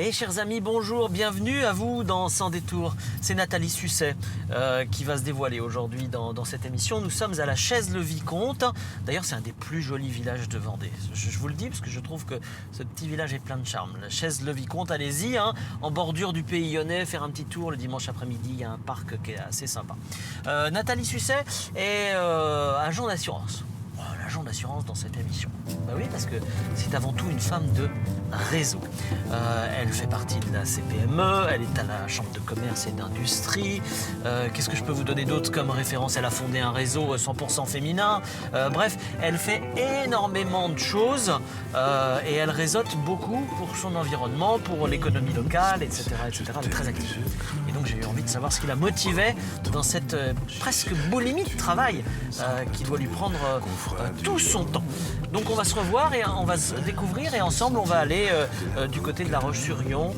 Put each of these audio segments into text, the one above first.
Et chers amis, bonjour, bienvenue à vous dans Sans Détour. C'est Nathalie Susset qui va se dévoiler aujourd'hui dans cette émission. Nous sommes à la Chaise-le-Vicomte. D'ailleurs, c'est un des plus jolis villages de Vendée. Je vous le dis parce que je trouve que ce petit village est plein de charme. La Chaise-le-Vicomte, allez-y, en bordure du Pays Lyonnais, faire un petit tour le dimanche après-midi. Il y a un parc qui est assez sympa. Nathalie Susset est agent d'assurance. L'agent d'assurance dans cette émission. Ben oui, parce que c'est avant tout une femme de réseau. Elle fait partie de la CPME, elle est à la Chambre de commerce et d'industrie. Qu'est-ce que je peux vous donner d'autre comme référence? Elle a fondé un réseau 100% féminin. Bref, elle fait énormément de choses et elle réseaute beaucoup pour son environnement, pour l'économie locale, etc., etc. Elle est très active. Et donc j'ai eu envie de savoir ce qui la motivait dans cette presque boulimie de travail qui doit lui prendre tout son temps. Donc on va se revoir et on va se découvrir et ensemble on va aller du côté de La Roche-sur-Yon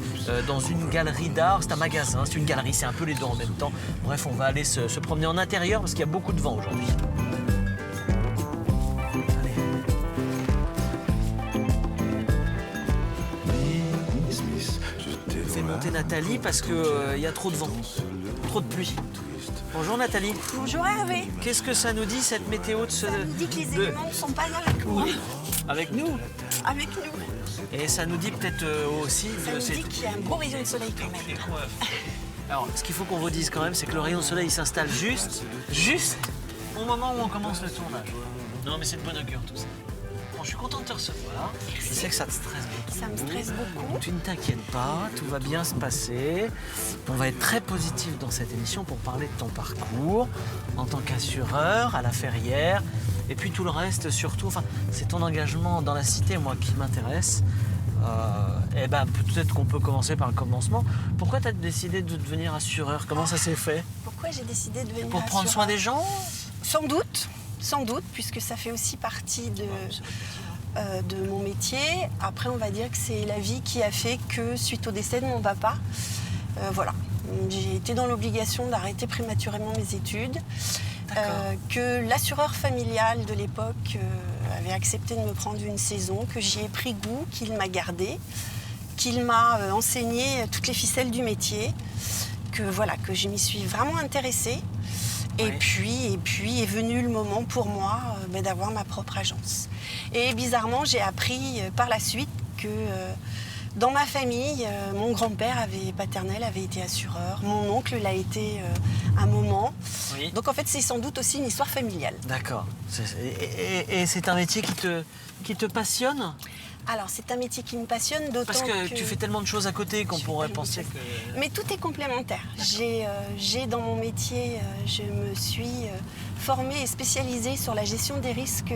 dans une galerie d'art. C'est un magasin, c'est une galerie, c'est un peu les deux en même temps. Bref, on va aller se promener en intérieur parce qu'il y a beaucoup de vent aujourd'hui. Fais monter Nathalie parce qu'il y a trop de vent, trop de pluie. Bonjour Nathalie. Bonjour Hervé. Qu'est-ce que ça nous dit cette météo de ce... Ça nous dit que les éléments ne sont pas avec moi. Oui. Avec nous. Avec nous. Et ça nous dit peut-être aussi... Ça nous dit qu'il y a un beau rayon de soleil quand même. Alors, ce qu'il faut qu'on vous dise quand même, c'est que le rayon de soleil s'installe juste au moment où on commence le tournage. Non mais c'est de bonne augure tout ça. Bon, je suis content de te recevoir. Je sais que ça te stresse beaucoup. Ça me stresse beaucoup. Tu ne t'inquiètes pas, tout va bien se passer. On va être très positif dans cette émission pour parler de ton parcours en tant qu'assureur à la Ferrière. Et puis tout le reste, surtout, c'est ton engagement dans la cité, moi, qui m'intéresse. Et ben, peut-être qu'on peut commencer par le commencement. Pourquoi tu as décidé de devenir assureur? Comment ça s'est fait? Pourquoi j'ai décidé de devenir Pour prendre soin des gens? Sans doute, puisque ça fait aussi partie de mon métier. Après, on va dire que c'est la vie qui a fait que, suite au décès de mon papa, j'ai été dans l'obligation d'arrêter prématurément mes études. Que l'assureur familial de l'époque avait accepté de me prendre une saison, que j'y ai pris goût, qu'il m'a gardée, qu'il m'a enseigné toutes les ficelles du métier, que je m'y suis vraiment intéressée. Et puis est venu le moment pour moi d'avoir ma propre agence. Et bizarrement, j'ai appris par la suite que dans ma famille, mon grand-père paternel avait été assureur, mon oncle l'a été un moment. Oui. Donc en fait, c'est sans doute aussi une histoire familiale. D'accord. Et c'est un métier qui te passionne? Alors, c'est un métier qui me passionne, d'autant Parce que tu fais tellement de choses à côté qu'on pourrait penser que... Mais tout est complémentaire. J'ai dans mon métier, je me suis formée et spécialisée sur la gestion des risques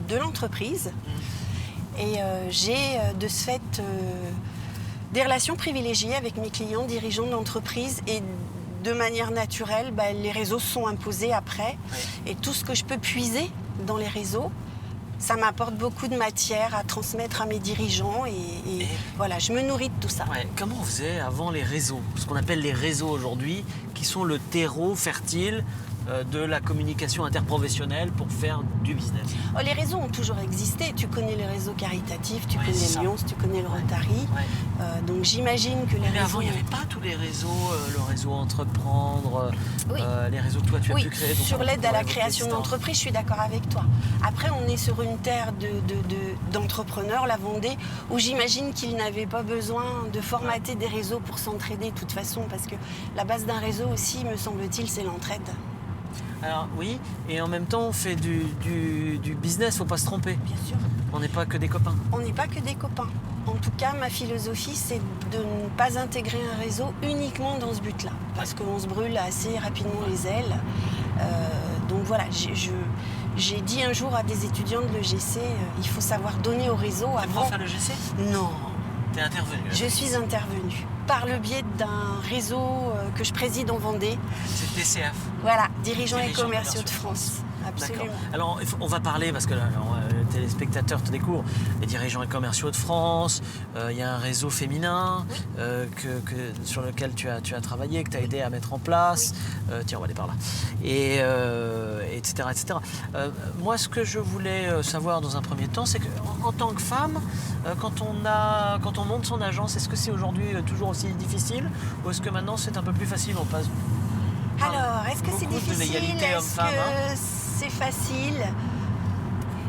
de l'entreprise. Et j'ai de ce fait des relations privilégiées avec mes clients, dirigeants d'entreprise. Et de manière naturelle, les réseaux sont imposés après. Oui. Et tout ce que je peux puiser dans les réseaux, ça m'apporte beaucoup de matière à transmettre à mes dirigeants et voilà, je me nourris de tout ça. Ouais. Comment on faisait avant les réseaux? Ce qu'on appelle les réseaux aujourd'hui, qui sont le terreau fertile de la communication interprofessionnelle pour faire du business. Oh, les réseaux ont toujours existé. Tu connais les réseaux caritatifs, tu connais Lyons, tu connais le Rotary. Donc j'imagine que les réseaux... Mais avant, il n'y avait pas tous les réseaux, le réseau Entreprendre, les réseaux que toi tu as pu créer. Sur l'aide à la création d'entreprise, je suis d'accord avec toi. Après, on est sur une terre d'entrepreneurs, la Vendée, où j'imagine qu'ils n'avaient pas besoin de formater des réseaux pour s'entraider de toute façon, parce que la base d'un réseau aussi, me semble-t-il, c'est l'entraide. Alors oui, et en même temps on fait du business, faut pas se tromper. Bien sûr. On n'est pas que des copains. On n'est pas que des copains. En tout cas, ma philosophie, c'est de ne pas intégrer un réseau uniquement dans ce but-là. Parce qu'on se brûle assez rapidement les ailes. Donc voilà, j'ai dit un jour à des étudiants de l'EGC, il faut savoir donner au réseau avant... Tu veux faire l'EGC? Non. T'es intervenue? Je suis intervenue. Par le biais d'un réseau que je préside en Vendée. C'est TCF. Voilà, Dirigeants et commerciaux de France. absolument. Alors, on va parler, parce que les téléspectateurs te découvrent, les dirigeants et commerciaux de France, il y a un réseau féminin sur lequel tu as travaillé, que tu as aidé à mettre en place. Oui. Tiens, on va aller par là. Et, etc. etc. Moi, ce que je voulais savoir dans un premier temps, c'est qu'en tant que femme, quand on monte son agence, est-ce que c'est aujourd'hui toujours aussi difficile, ou est-ce que maintenant c'est un peu plus facile, on passe... Alors, est-ce que c'est difficile? Est-ce que c'est facile?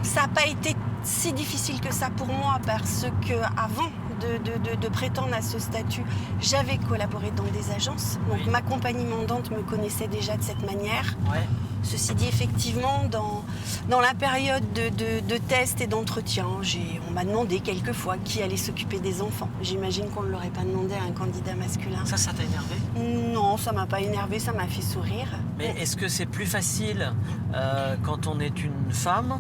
Ça n'a pas été si difficile que ça pour moi, parce que avant de prétendre à ce statut, j'avais collaboré dans des agences. Donc oui. Ma compagnie mandante me connaissait déjà de cette manière. Ouais. Ceci dit, effectivement, dans la période de test et d'entretien, on m'a demandé quelquefois qui allait s'occuper des enfants. J'imagine qu'on ne l'aurait pas demandé à un candidat masculin. Ça t'a énervé? Non, ça m'a pas énervé, ça m'a fait sourire. Mais est-ce que c'est plus facile quand on est une femme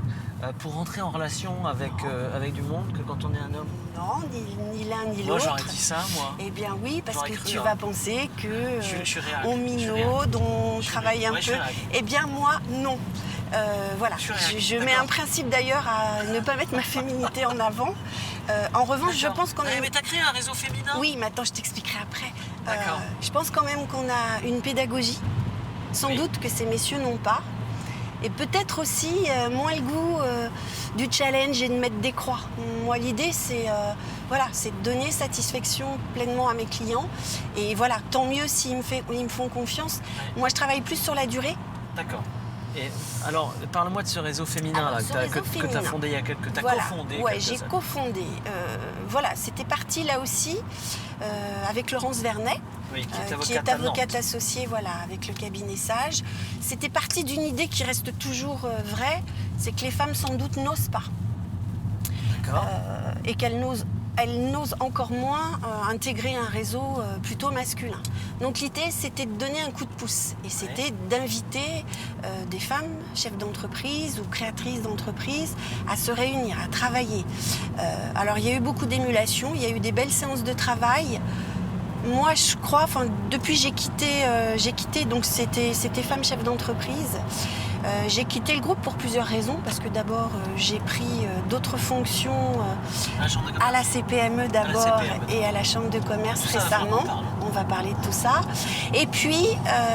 pour rentrer en relation avec du monde que quand on est un homme? Non, ni l'un ni l'autre. Moi j'aurais dit ça, moi. Eh bien oui, parce J'aurais que cru, tu hein. vas penser que on minaude, on travaille un peu. Eh bien moi, non. Voilà, je mets un principe d'ailleurs à ne pas mettre ma féminité en avant. En revanche, je pense qu'on a... Mais t'as créé un réseau féminin? Oui, mais attends, je t'expliquerai après. D'accord. Je pense quand même qu'on a une pédagogie. Sans Oui. doute que ces messieurs n'ont pas. Et peut-être aussi moins le goût du challenge et de mettre des croix. Moi, l'idée, c'est c'est de donner satisfaction pleinement à mes clients. Et voilà, tant mieux s'ils me font confiance. Ouais. Moi, je travaille plus sur la durée. D'accord. Et alors, parle-moi de ce réseau féminin Alors, là, ce que réseau tu as féminin. fondé il y a quelques... T'as Voilà. cofondé Ouais, quelques j'ai années. cofondé. C'était parti là aussi avec Laurence Vernet. Oui, qui est avocate associée avec le cabinet Sage. C'était parti d'une idée qui reste toujours vraie, c'est que les femmes sans doute n'osent pas. D'accord. Et qu'elles n'osent encore moins intégrer un réseau plutôt masculin. Donc l'idée, c'était de donner un coup de pouce. Et c'était d'inviter des femmes, chefs d'entreprise ou créatrices d'entreprise, à se réunir, à travailler. Alors il y a eu beaucoup d'émulation, il y a eu des belles séances de travail. Moi, je crois, depuis j'ai quitté, donc c'était Femmes Chefs d'entreprise. J'ai quitté le groupe pour plusieurs raisons, parce que d'abord, j'ai pris d'autres fonctions à la CPME d'abord et à la Chambre de commerce récemment. On va parler de tout ça. Et puis,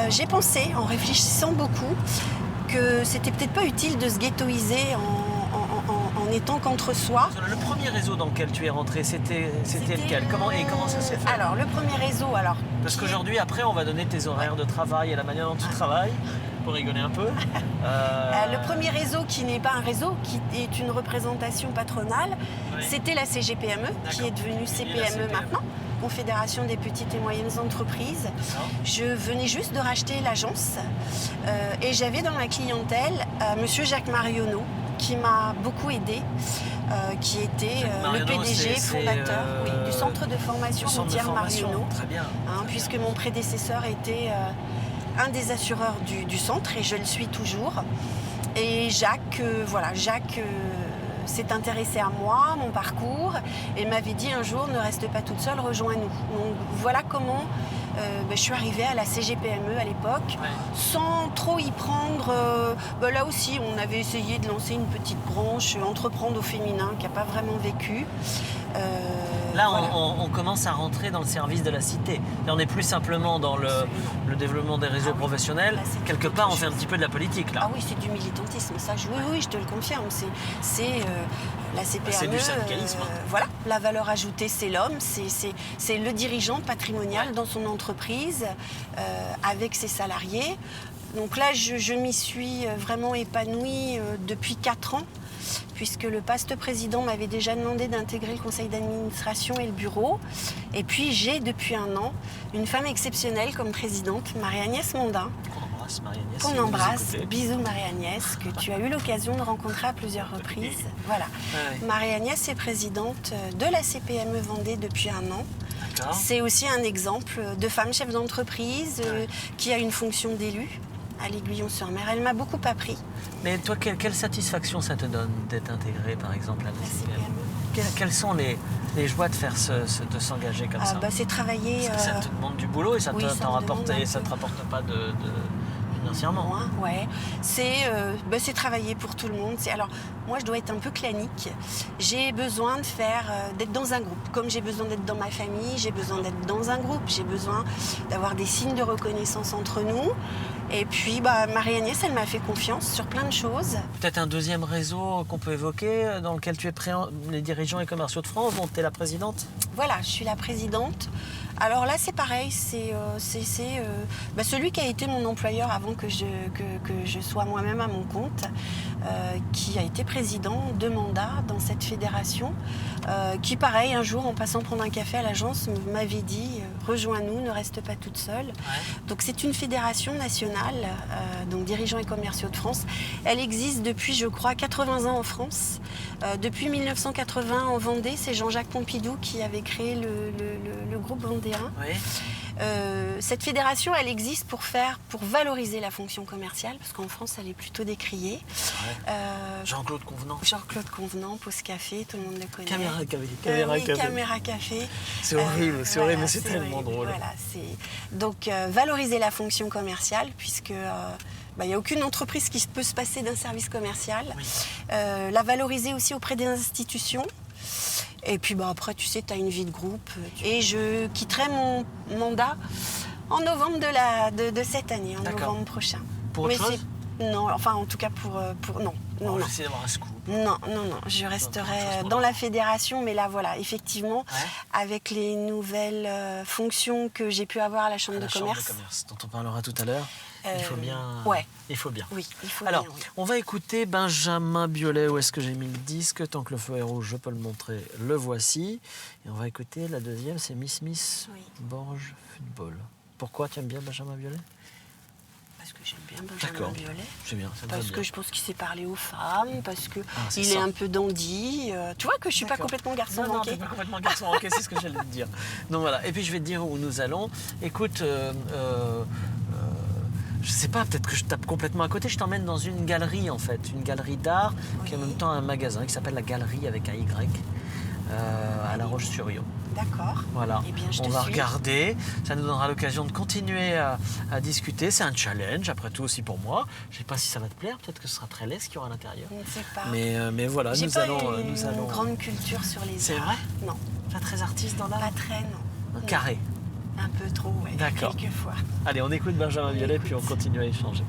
j'ai pensé, en réfléchissant beaucoup, que c'était peut-être pas utile de se ghettoiser en étant qu'entre soi. Le premier réseau dans lequel tu es rentré, c'était lequel? Comment ça s'est fait? Alors, le premier réseau, Parce qu'aujourd'hui, après, on va donner tes horaires de travail et la manière dont tu travailles, pour rigoler un peu. Le premier réseau, qui n'est pas un réseau, qui est une représentation patronale, Oui. c'était la CGPME, qui est devenue CPME maintenant, Confédération des petites et moyennes entreprises. D'accord. Je venais juste de racheter l'agence et j'avais dans ma clientèle Monsieur Jacques Marionneau, qui m'a beaucoup aidée, qui était le PDG fondateur du centre de formation routière Marionneau. Très bien. Puisque mon prédécesseur était un des assureurs du centre et je le suis toujours. Et Jacques s'est intéressé à moi, mon parcours, et m'avait dit un jour, ne reste pas toute seule, rejoins-nous. Donc voilà comment je suis arrivée à la CGPME à l'époque, sans trop y prendre. Là aussi, on avait essayé de lancer une petite branche, entreprendre au féminin, qui n'a pas vraiment vécu. Là, on commence à rentrer dans le service de la cité. Là, on n'est plus simplement dans le développement des réseaux professionnels. Là, quelque part, on fait un petit peu de la politique, là. Ah oui, c'est du militantisme. Ça, oui, je te le confirme. C'est la CPME. C'est du syndicalisme. La valeur ajoutée, c'est l'homme. C'est le dirigeant patrimonial dans son entreprise, avec ses salariés. Donc là, je m'y suis vraiment épanouie depuis 4 ans. Puisque le poste président m'avait déjà demandé d'intégrer le conseil d'administration et le bureau. Et puis j'ai, depuis 1 an, une femme exceptionnelle comme présidente, Marie-Agnès Mondin. Qu'on embrasse. Bisous Marie-Agnès, que tu as eu l'occasion de rencontrer à plusieurs reprises. Voilà. Marie-Agnès est présidente de la CPME Vendée depuis 1 an. C'est aussi un exemple de femme chef d'entreprise qui a une fonction d'élu à l'Aiguillon-sur-Mer. Elle m'a beaucoup appris. Mais toi, quelle satisfaction ça te donne d'être intégré, par exemple, à la CPME? Quelles sont les joies de faire de s'engager comme ça? C'est travailler... Ça te demande du boulot et ça te rapporte pas financièrement. Moins, ouais. C'est travailler pour tout le monde. Alors, moi, je dois être un peu clanique. J'ai besoin d'être dans un groupe. Comme j'ai besoin d'être dans ma famille, j'ai besoin d'être dans un groupe. J'ai besoin d'avoir des signes de reconnaissance entre nous. Et puis, Marie-Agnès, elle m'a fait confiance sur plein de choses. Peut-être un deuxième réseau qu'on peut évoquer, dans lequel tu es les dirigeants et commerciaux de France, dont tu es la présidente. Voilà, je suis la présidente. Alors là, c'est pareil, c'est celui qui a été mon employeur avant que je sois moi-même à mon compte, qui a été président 2 mandats dans cette fédération, qui, pareil, un jour, en passant prendre un café à l'agence, m'avait dit « Rejoins-nous, ne reste pas toute seule ». Donc c'est une fédération nationale, donc dirigeants et commerciaux de France. Elle existe depuis, je crois, 80 ans en France. Depuis 1980 en Vendée, c'est Jean-Jacques Pompidou qui avait créé le groupe vendéen. Oui. Cette fédération, elle existe pour valoriser la fonction commerciale, parce qu'en France, elle est plutôt décriée. Ouais. Jean-Claude Convenant. Jean-Claude Convenant, Pause Café, tout le monde le connaît. Caméra Café. C'est horrible, mais c'est tellement drôle. Voilà, donc, valoriser la fonction commerciale, puisque il n'y a aucune entreprise qui peut se passer d'un service commercial. Oui. La valoriser aussi auprès des institutions. Et puis après, tu sais, tu as une vie de groupe. Et je quitterai mon mandat en novembre de cette année, en novembre prochain. Pour autre chose ? Non, enfin en tout cas non. J'essaie d'avoir un scoop. Non, je resterai dans la fédération, mais là voilà, effectivement, avec les nouvelles fonctions que j'ai pu avoir à la Chambre de commerce, dont on parlera tout à l'heure. Il faut bien. Ouais. Il faut bien. Oui, il faut Alors, bien, oui. on va écouter Benjamin Biolay. Où est-ce que j'ai mis le disque? Tant que le feu est rouge, je peux le montrer. Le voici. Et on va écouter la deuxième, c'est Miss Borge Football. Pourquoi tu aimes bien Benjamin Biolay? Parce que j'aime bien Benjamin Biolay. C'est bien, ça me parce va que bien. je pense qu'il sait parler aux femmes, parce qu'il est un peu dandy. Tu vois que je ne suis pas complètement garçon manqué. Non, tu n'es pas complètement garçon manqué, c'est ce que j'allais te dire. Donc voilà. Et puis je vais te dire où nous allons. Écoute, je sais pas, peut-être que je tape complètement à côté. Je t'emmène dans une galerie en fait, une galerie d'art qui est en même temps un magasin qui s'appelle la Galerie avec un Y à La Roche-sur-Yon. D'accord. Voilà, eh bien, on va regarder, ça nous donnera l'occasion de continuer à discuter. C'est un challenge, après tout aussi pour moi. Je ne sais pas si ça va te plaire, peut-être que ce sera très laid ce qu'il y aura à l'intérieur. Je ne sais pas. Mais voilà, nous allons... une grande culture sur les arts. C'est vrai? Non. Pas très artiste dans l'art? Pas très, non. Un carré? Un peu trop, oui. D'accord. Quelquefois. Allez, on écoute Benjamin Biolay, puis on continue à échanger.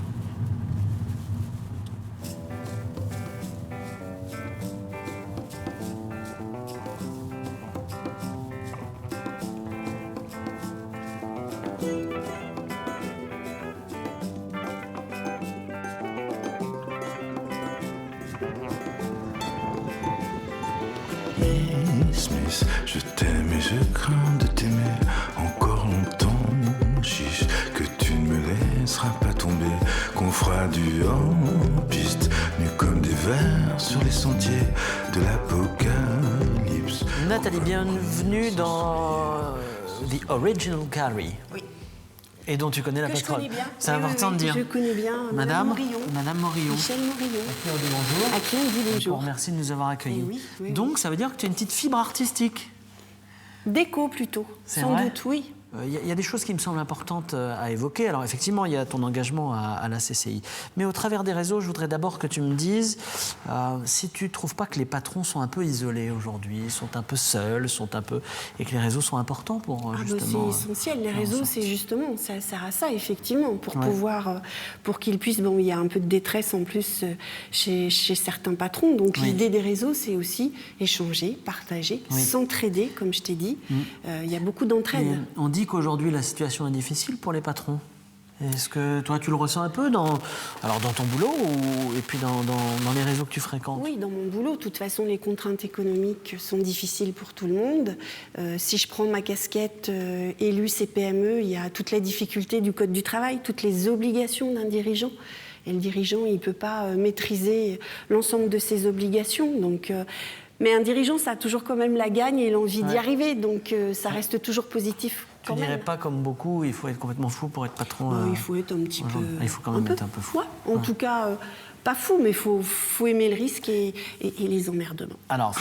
Smith, je t'aime et je crains de t'aimer encore longtemps. Chiche, que tu ne me laisseras pas tomber, qu'on fera du hors-piste, nus comme des vers sur les sentiers de l'apocalypse. Nathalie, bienvenue dans The Original Gallery. Oui. Et dont tu connais la patronne. C'est important de dire. Je connais bien Madame Morillon. Madame Morillon. Michel Morillon. À qui on dit bonjour. À qui on dit bonjour. Merci de nous avoir accueillis. Oui. Donc, ça veut dire que tu as une petite fibre artistique. Déco plutôt. Sans doute, oui. Il y a des choses qui me semblent importantes à évoquer. Alors effectivement, il y a ton engagement à la CCI. Mais au travers des réseaux, je voudrais d'abord que tu me dises si tu ne trouves pas que les patrons sont un peu isolés aujourd'hui, sont un peu seuls, et que les réseaux sont importants pour justement... C'est essentiel. Les réseaux, c'est justement, ça sert à ça, effectivement, pour pouvoir, pour qu'ils puissent... Bon, il y a un peu de détresse en plus chez certains patrons. Donc l'idée des réseaux, c'est aussi échanger, partager, s'entraider, comme je t'ai dit. Il y a beaucoup d'entraide. On dit qu'aujourd'hui la situation est difficile pour les patrons. Est-ce que toi tu le ressens un peu dans ton boulot et puis dans les réseaux que tu fréquentes? Oui, dans mon boulot. De toute façon, les contraintes économiques sont difficiles pour tout le monde. Si je prends ma casquette élue CPME, il y a toutes les difficultés du Code du travail, toutes les obligations d'un dirigeant. Et le dirigeant, il ne peut pas maîtriser l'ensemble de ses obligations. Donc... mais un dirigeant, ça a toujours quand même la gagne et l'envie d'y arriver, donc ça reste toujours positif. Tu ne dirais pas comme beaucoup, il faut être complètement fou pour être patron? Il faut être un petit peu... Il faut quand même être un peu fou. En tout cas, pas fou, mais il faut aimer le risque et les emmerdements. Alors,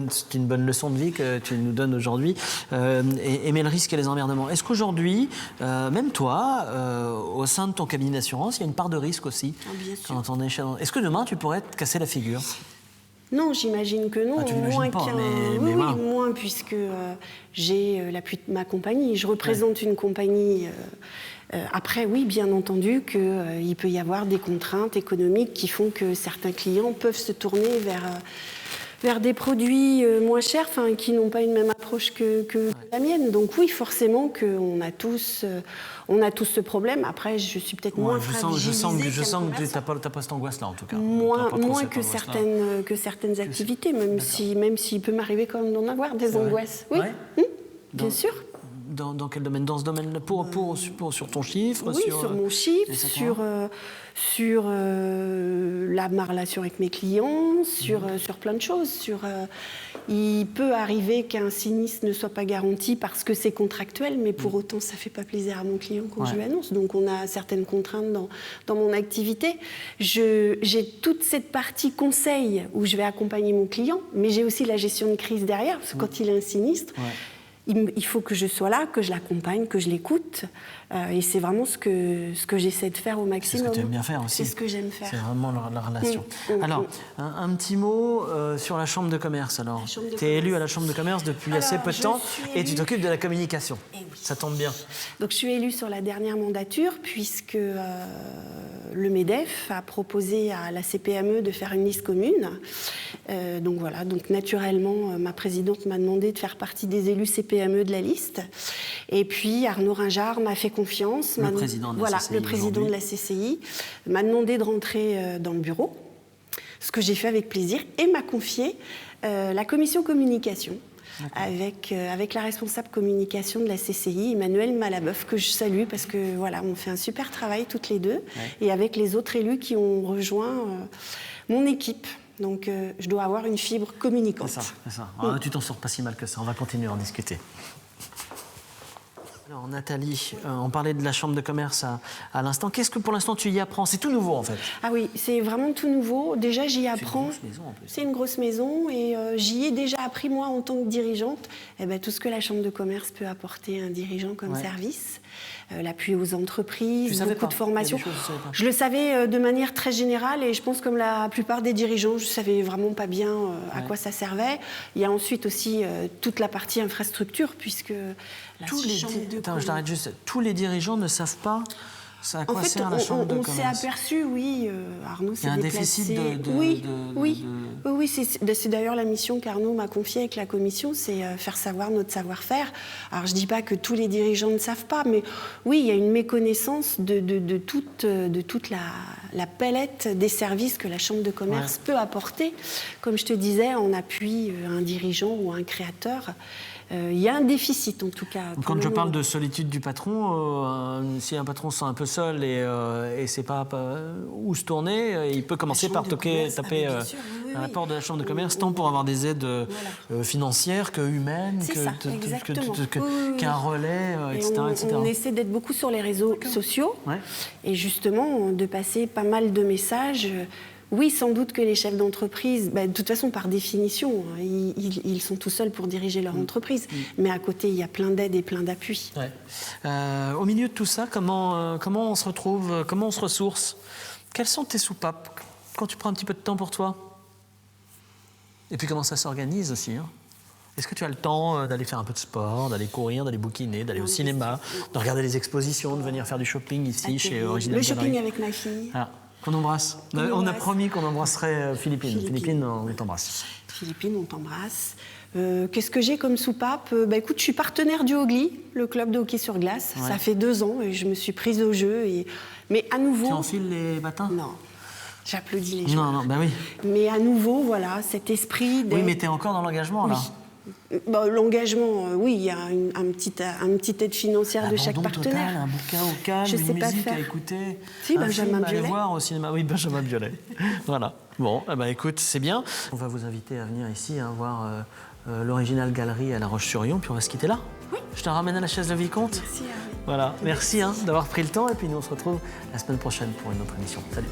C'est une bonne leçon de vie que tu nous donnes aujourd'hui. Aimer le risque et les emmerdements. Est-ce qu'aujourd'hui, même toi, au sein de ton cabinet d'assurance, il y a une part de risque aussi? Bien sûr. Quand on est chez... Est-ce que demain, tu pourrais te casser la figure? Non, j'imagine que non. Tu n'imagines pas, oui, voilà. moins, puisque j'ai l'appui de ma compagnie. Je représente une compagnie. Après, oui, bien entendu qu'il peut y avoir des contraintes économiques qui font que certains clients peuvent se tourner vers des produits moins chers, qui n'ont pas une même approche que la mienne. Donc oui, forcément qu'on a tous ce problème. Après, je suis peut-être moins fragilisée. Je sens que tu n'as pas cette angoisse-là, en tout cas. Moins que certaines activités, même s'il peut m'arriver quand même d'en avoir des angoisses. Oui, bien sûr. Dans quel domaine? Dans ce domaine-là, sur ton chiffre? Oui, sur mon chiffre, sur ma relation avec mes clients, sur plein de choses. Il peut arriver qu'un sinistre ne soit pas garanti parce que c'est contractuel, mais pour autant, ça ne fait pas plaisir à mon client quand je lui annonce. Donc, on a certaines contraintes dans mon activité. J'ai toute cette partie conseil où je vais accompagner mon client, mais j'ai aussi la gestion de crise derrière, parce que quand il a un sinistre... Il faut que je sois là, que je l'accompagne, que je l'écoute. Et c'est vraiment ce que j'essaie de faire au maximum. C'est ce que tu aimes bien faire aussi. C'est ce que j'aime faire. C'est vraiment la relation. Alors, un petit mot sur la Chambre de commerce. Alors, tu es élu à la Chambre de commerce depuis assez peu de temps et tu t'occupes de la communication. Oui. Ça tombe bien. Donc, je suis élue sur la dernière mandature puisque le MEDEF a proposé à la CPME de faire une liste commune. Donc voilà, donc naturellement, ma présidente m'a demandé de faire partie des élus CPME de la liste. Et puis Arnaud Ringard m'a fait confiance. Le président de la CCI. Le président de la CCI m'a demandé de rentrer dans le bureau, ce que j'ai fait avec plaisir, et m'a confié la commission communication. Avec la responsable communication de la CCI, Emmanuelle Malabeuf, que je salue parce que voilà, on fait un super travail toutes les deux, et avec les autres élus qui ont rejoint mon équipe. Donc, je dois avoir une fibre communicante. C'est ça. Alors, tu t'en sors pas si mal que ça. On va continuer à en discuter. Alors, Nathalie, on parlait de la Chambre de commerce à l'instant. Qu'est-ce que pour l'instant tu y apprends? C'est tout nouveau en fait. Ah oui, c'est vraiment tout nouveau. Déjà, j'y apprends. C'est une grosse maison en plus. C'est une grosse maison et j'y ai déjà appris, moi, en tant que dirigeante, tout ce que la Chambre de commerce peut apporter à un dirigeant comme service. L'appui aux entreprises, beaucoup de formations. Je le savais de manière très générale et je pense comme la plupart des dirigeants, je ne savais vraiment pas bien à quoi ça servait. Il y a ensuite aussi toute la partie infrastructure puisque je t'arrête juste. Tous les dirigeants ne savent pas à quoi sert la Chambre de commerce. On s'est aperçu, oui, Arnaud s'est déplacé. Il y a un déficit Oui, c'est d'ailleurs la mission qu'Arnaud m'a confiée avec la commission, c'est faire savoir notre savoir-faire. Alors je ne dis pas que tous les dirigeants ne savent pas, mais oui, il y a une méconnaissance de toute la palette des services que la Chambre de commerce peut apporter. Comme je te disais, en appui à un dirigeant ou à un créateur. Il y a un déficit en tout cas. Quand je parle de solitude du patron, si un patron se sent un peu seul et ne sait pas où se tourner, il peut commencer par taper à la porte de la Chambre de commerce, tant pour avoir des aides financières que humaines, qu'un relais, etc. On essaie d'être beaucoup sur les réseaux sociaux et justement de passer pas mal de messages. Oui, sans doute que les chefs d'entreprise, de toute façon, par définition, ils sont tout seuls pour diriger leur entreprise. Mais à côté, il y a plein d'aides et plein d'appuis. Au milieu de tout ça, comment on se retrouve, comment on se ressource? Quelles sont tes soupapes quand tu prends un petit peu de temps pour toi? Et puis comment ça s'organise aussi, hein? Est-ce que tu as le temps d'aller faire un peu de sport, d'aller courir, d'aller bouquiner, d'aller au cinéma, de regarder les expositions, de venir faire du shopping ici chez Original Gallery? Le shopping avec ma fille. Qu'on embrasse. On a promis qu'on embrasserait Philippine. Philippine, on t'embrasse. Philippine, on t'embrasse. Qu'est-ce que j'ai comme soupape? Écoute, je suis partenaire du Hogli, le club de hockey sur glace. Ça fait 2 ans et je me suis prise au jeu. Mais à nouveau... Tu enfiles les battins? Non. J'applaudis les gens. Non, oui. Mais à nouveau, voilà, cet esprit... Oui, mais t'es encore dans l'engagement, là. L'engagement, oui, il y a un petit aide financière de chaque partenaire. Total, un bouquin au calme, une musique à écouter. Si, Benjamin Biolay. Aller voir au cinéma. Oui, Benjamin Biolay. Voilà. Bon, écoute, c'est bien. On va vous inviter à venir ici voir l'Original Gallery à La Roche-sur-Yon, puis on va se quitter là. Oui. Je te ramène à la chaise de Vicomte. Merci. Voilà, merci d'avoir pris le temps et puis nous on se retrouve la semaine prochaine pour une autre émission. Salut.